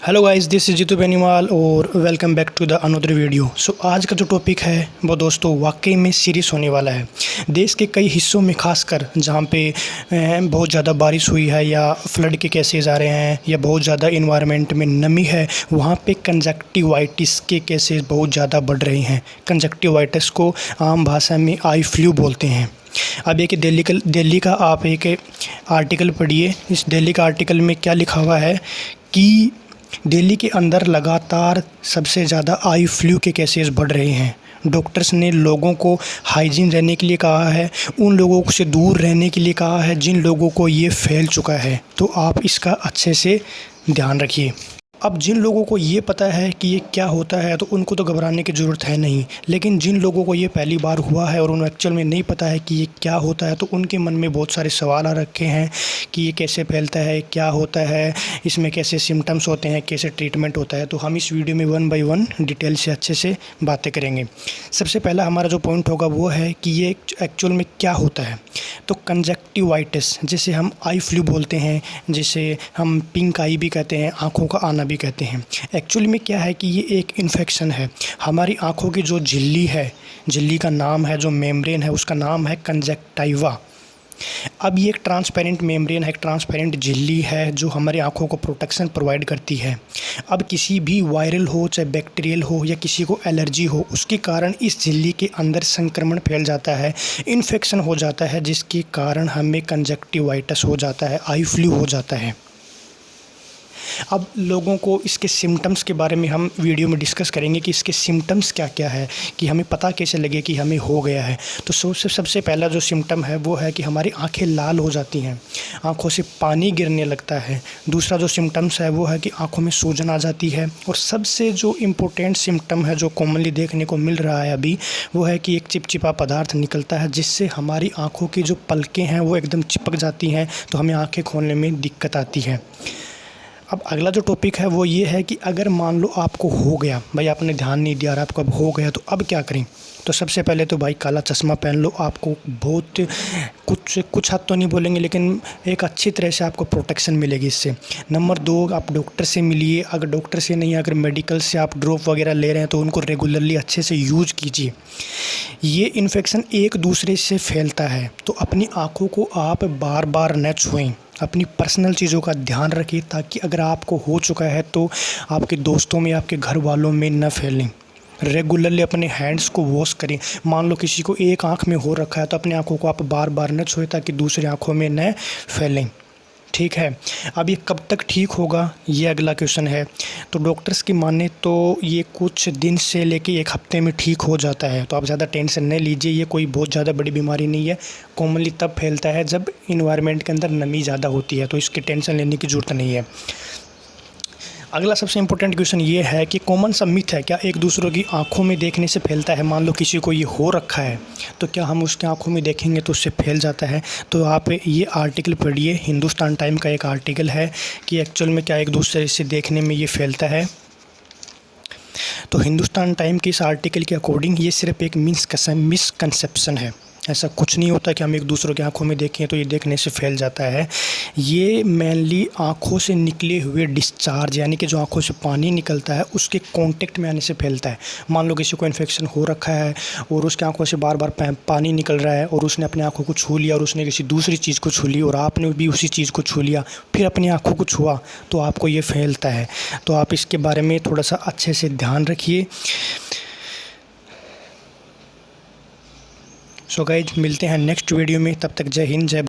Hello guys, this is Jeetu Beniwal और welcome back to the another video. So आज का जो टॉपिक है वो दोस्तों वाकई में सीरियस होने वाला है। देश के कई हिस्सों में खासकर जहाँ पे बहुत ज़्यादा बारिश हुई है या फ्लड के केसेस आ रहे हैं या बहुत ज़्यादा इन्वायरमेंट में नमी है, वहाँ पे कंजक्टिवाइटिस के केसेस बहुत ज़्यादा बढ़ रहे हैं। कंजक्टिवाइटिस को आम भाषा में आई फ्लू बोलते हैं। अब एक दिल्ली का आप एक आर्टिकल पढ़िए। इस दिल्ली का आर्टिकल में क्या लिखा हुआ है कि दिल्ली के अंदर लगातार सबसे ज़्यादा आई फ्लू के केसेस बढ़ रहे हैं। डॉक्टर्स ने लोगों को हाइजीन रहने के लिए कहा है, उन लोगों से दूर रहने के लिए कहा है जिन लोगों को ये फैल चुका है। तो आप इसका अच्छे से ध्यान रखिए। अब जिन लोगों को ये पता है कि ये क्या होता है तो उनको तो घबराने की ज़रूरत है नहीं, लेकिन जिन लोगों को ये पहली बार हुआ है और उन्हें एक्चुअल में नहीं पता है कि ये क्या होता है तो उनके मन में बहुत सारे सवाल आ रखे हैं कि ये कैसे फैलता है, क्या होता है, इसमें कैसे सिम्टम्स होते हैं, कैसे ट्रीटमेंट होता है। तो हम इस वीडियो में 1 बाय 1 डिटेल से अच्छे से बातें करेंगे। सबसे पहला हमारा जो पॉइंट होगा वो है कि ये एक्चुअल में क्या होता है। तो कंजक्टिवाइटिस जिसे हम आई फ्लू बोलते हैं, जिसे हम पिंक आई भी कहते हैं, आँखों का आना भी कहते हैं। एक्चुअली में क्या है कि ये एक इन्फेक्शन है। हमारी आँखों की जो झिल्ली है, झिल्ली का नाम है, जो मेम्ब्रेन है उसका नाम है कंजक्टिवा। अब ये एक ट्रांसपेरेंट मेम्ब्रेन है, एक ट्रांसपेरेंट झिल्ली है जो हमारी आँखों को प्रोटेक्शन प्रोवाइड करती है। अब किसी भी वायरल हो चाहे बैक्टीरियल हो या किसी को एलर्जी हो, उसके कारण इस झिल्ली के अंदर संक्रमण फैल जाता है, इन्फेक्शन हो जाता है, जिसके कारण हमें कंजक्टिवाइटिस हो जाता है, आई फ्लू हो जाता है। अब लोगों को इसके सिम्टम्स के बारे में हम वीडियो में डिस्कस करेंगे कि इसके सिम्टम्स क्या क्या है, कि हमें पता कैसे लगे कि हमें हो गया है। तो सबसे पहला जो सिम्टम है वो है कि हमारी आंखें लाल हो जाती हैं, आंखों से पानी गिरने लगता है। दूसरा जो सिम्टम्स है वो है कि आंखों में सूजन आ जाती है। और सबसे जो इम्पोर्टेंट सिम्टम है जो कॉमनली देखने को मिल रहा है अभी, वो है कि एक चिपचिपा पदार्थ निकलता है जिससे हमारी आँखों की जो पलकें हैं वो एकदम चिपक जाती हैं, तो हमें आँखें खोलने में दिक्कत आती है। अब अगला जो टॉपिक है वो ये है कि अगर मान लो आपको हो गया, भाई आपने ध्यान नहीं दिया और आपको अब हो गया, तो अब क्या करें। तो सबसे पहले तो भाई काला चश्मा पहन लो। आपको बहुत कुछ हद तो नहीं बोलेंगे, लेकिन एक अच्छी तरह से आपको प्रोटेक्शन मिलेगी इससे। नंबर 2, आप डॉक्टर से मिलिए। अगर डॉक्टर से नहीं, अगर मेडिकल से आप ड्रॉप वगैरह ले रहे हैं तो उनको रेगुलरली अच्छे से यूज कीजिए। ये इन्फेक्शन एक दूसरे से फैलता है, तो अपनी आँखों को आप बार बार न छुएं। अपनी पर्सनल चीज़ों का ध्यान रखिए ताकि अगर आपको हो चुका है तो आपके दोस्तों में, आपके घर वालों में न फैलें। रेगुलरली अपने हैंड्स को वॉश करें। मान लो किसी को एक आंख में हो रखा है तो अपनी आंखों को आप बार बार न छुएं ताकि दूसरी आंखों में न फैलें। ठीक है। अब ये कब तक ठीक होगा, ये अगला क्वेश्चन है। तो डॉक्टर्स की माने तो ये कुछ दिन से लेके 1 हफ्ते में ठीक हो जाता है, तो आप ज़्यादा टेंशन नहीं लीजिए। ये कोई बहुत ज़्यादा बड़ी बीमारी नहीं है। कॉमनली तब फैलता है जब इन्वायरमेंट के अंदर नमी ज़्यादा होती है, तो इसकी टेंशन लेने की ज़रूरत नहीं है। अगला सबसे इम्पोर्टेंट क्वेश्चन ये है कि कॉमन सा मिथ है, क्या एक दूसरों की आंखों में देखने से फैलता है। मान लो किसी को ये हो रखा है तो क्या हम उसके आंखों में देखेंगे तो उससे फैल जाता है। तो आप ये आर्टिकल पढ़िए, हिंदुस्तान टाइम का एक आर्टिकल है कि एक्चुअल में क्या एक दूसरे से देखने में ये फैलता है। तो हिंदुस्तान टाइम के इस आर्टिकल के अकॉर्डिंग ये सिर्फ एक मिसकंसेप्शन है। ऐसा कुछ नहीं होता कि हम एक दूसरों की आंखों में देखें तो ये देखने से फैल जाता है। ये मेनली आंखों से निकले हुए डिस्चार्ज, यानी कि जो आंखों से पानी निकलता है उसके कांटेक्ट में आने से फैलता है। मान लो किसी को इन्फेक्शन हो रखा है और उसकी आंखों से बार बार पानी निकल रहा है और उसने अपनी आंखों को छू लिया और उसने किसी दूसरी चीज़ को छू ली और आपने भी उसी चीज़ को छू लिया, फिर अपनी आंखों को छुआ, तो आपको ये फैलता है। तो आप इसके बारे में थोड़ा सा अच्छे से ध्यान रखिए। सो गाइज, मिलते हैं नेक्स्ट वीडियो में। तब तक जय हिंद, जय